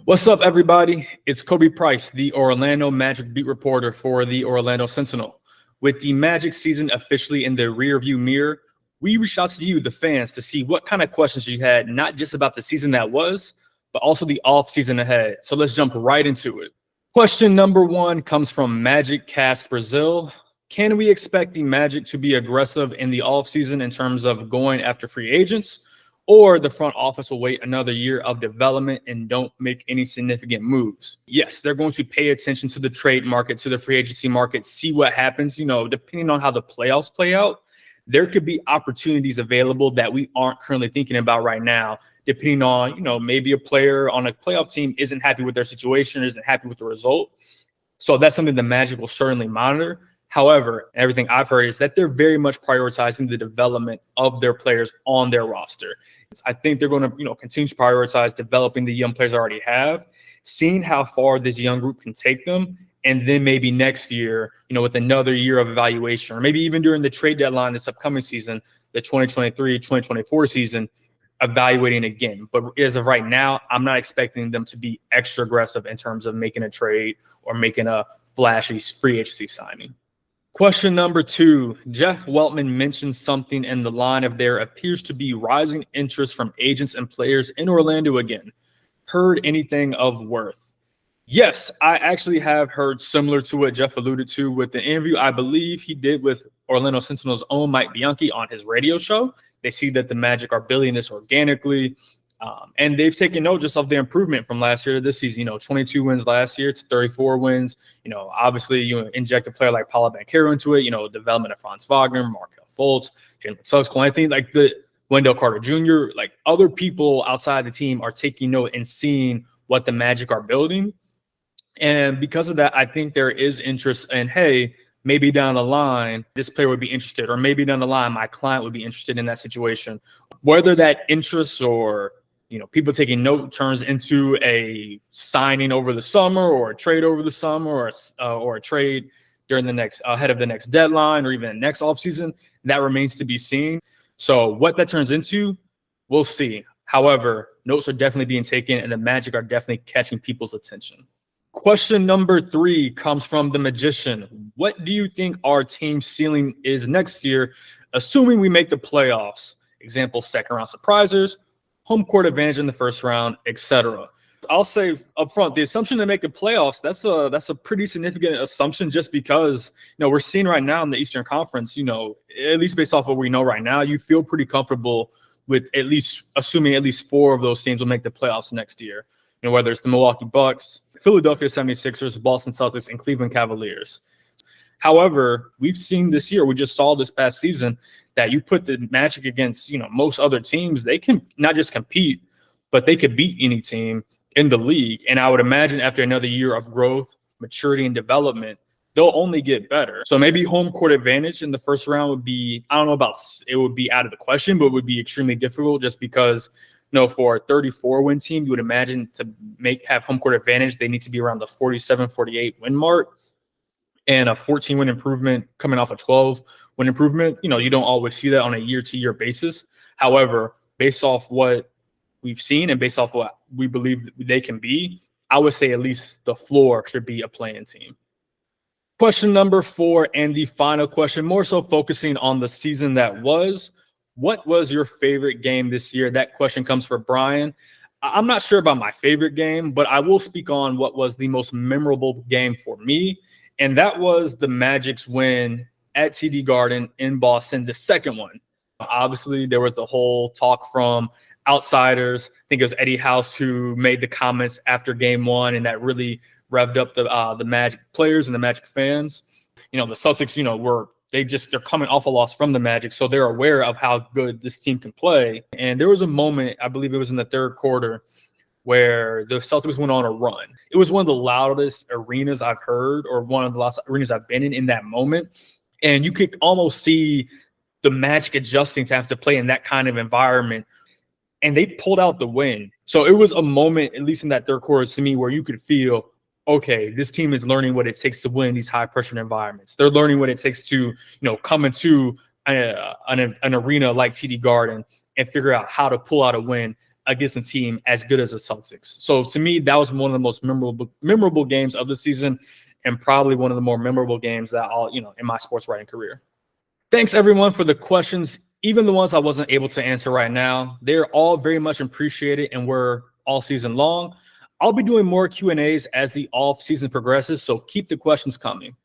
What's up, everybody? It's Kobe Price, the Orlando Magic beat reporter for the Orlando Sentinel. With the Magic season officially in the rearview mirror, we reached out to you, the fans, to see what kind of questions you had, not just about the season that was, but also the offseason ahead. So let's jump right into it. Question number one comes from Magic Cast Brazil. Can we expect the Magic to be aggressive in the offseason in terms of going after free agents? Or the front office will wait another year of development and don't make any significant moves? Yes, they're going to pay attention to the trade market, to the free agency market, see what happens. Depending on how the playoffs play out, there could be opportunities available that we aren't currently thinking about right now, depending on, maybe a player on a playoff team isn't happy with their situation, isn't happy with the result. So that's something the Magic will certainly monitor. However, everything I've heard is that they're very much prioritizing the development of their players on their roster. I think they're going to, continue to prioritize developing the young players I already have, seeing how far this young group can take them, and then maybe next year, with another year of evaluation, or maybe even during the trade deadline this upcoming season, the 2023-2024 season, evaluating again. But as of right now, I'm not expecting them to be extra aggressive in terms of making a trade or making a flashy free agency signing. Question number two, Jeff Weltman mentioned something in the line of there appears to be rising interest from agents and players in Orlando again. Heard anything of worth? Yes, I actually have heard similar to what Jeff alluded to with the interview I believe he did with Orlando Sentinel's own Mike Bianchi on his radio show. They see that the Magic are building this organically. And they've taken note just of the improvement from last year to this season. 22 wins last year to 34 wins. Obviously, you inject a player like Paolo Banchero into it. Development of Franz Wagner, Markelle Fultz, Jalen Suggs-Cole. I think like the Wendell Carter Jr., like other people outside the team are taking note and seeing what the Magic are building. And because of that, I think there is interest in, hey, maybe down the line, this player would be interested, or maybe down the line, my client would be interested in that situation. Whether that interest or people taking note turns into a signing over the summer or a trade over the summer or a trade during the next ahead of the next deadline or even the next offseason, that remains to be seen. So what that turns into, we'll see. However, notes are definitely being taken and the Magic are definitely catching people's attention. Question number three comes from the Magician. What do you think our team ceiling is next year, assuming we make the playoffs? Example, second round surprisers, home court advantage in the first round, etc. I'll say up front, the assumption to make the playoffs, that's a pretty significant assumption just because, we're seeing right now in the Eastern Conference, at least based off what we know right now, you feel pretty comfortable with at least assuming at least four of those teams will make the playoffs next year. Whether it's the Milwaukee Bucks, Philadelphia 76ers, Boston Celtics, and Cleveland Cavaliers. However, we've seen this year, we just saw this past season, that you put the Magic against, most other teams, they can not just compete, but they could beat any team in the league. And I would imagine after another year of growth, maturity, and development, they'll only get better. So maybe home court advantage in the first round would be, I don't know about it would be out of the question, but would be extremely difficult just because, for a 34-win team, you would imagine to have home court advantage, they need to be around the 47-48 win mark. And a 14-win improvement coming off a 12-win improvement, you don't always see that on a year-to-year basis. However, based off what we've seen and based off what we believe they can be, I would say at least the floor should be a play-in team. Question number four and the final question, more so focusing on the season that was. What was your favorite game this year? That question comes for Brian. I'm not sure about my favorite game, but I will speak on what was the most memorable game for me. And that was the Magic's win at TD Garden in Boston, the second one. Obviously, there was the whole talk from outsiders. I think it was Eddie House who made the comments after game one, and that really revved up the Magic players and the Magic fans. The Celtics, they're coming off a loss from the Magic, so they're aware of how good this team can play. And there was a moment, I believe it was in the third quarter, where the Celtics went on a run. It was one of the loudest arenas I've heard, or one of the loudest arenas I've been in that moment. And you could almost see the Magic adjusting to have to play in that kind of environment. And they pulled out the win. So it was a moment, at least in that third quarter to me, where you could feel, okay, this team is learning what it takes to win these high pressure environments. They're learning what it takes to, come into an arena like TD Garden and figure out how to pull out a win against a team as good as the Celtics. So to me, that was one of the most memorable games of the season, and probably one of the more memorable games that in my sports writing career. Thanks everyone for the questions, even the ones I wasn't able to answer right now. They're all very much appreciated and were all season long. I'll be doing more Q&As as the off season progresses, so keep the questions coming.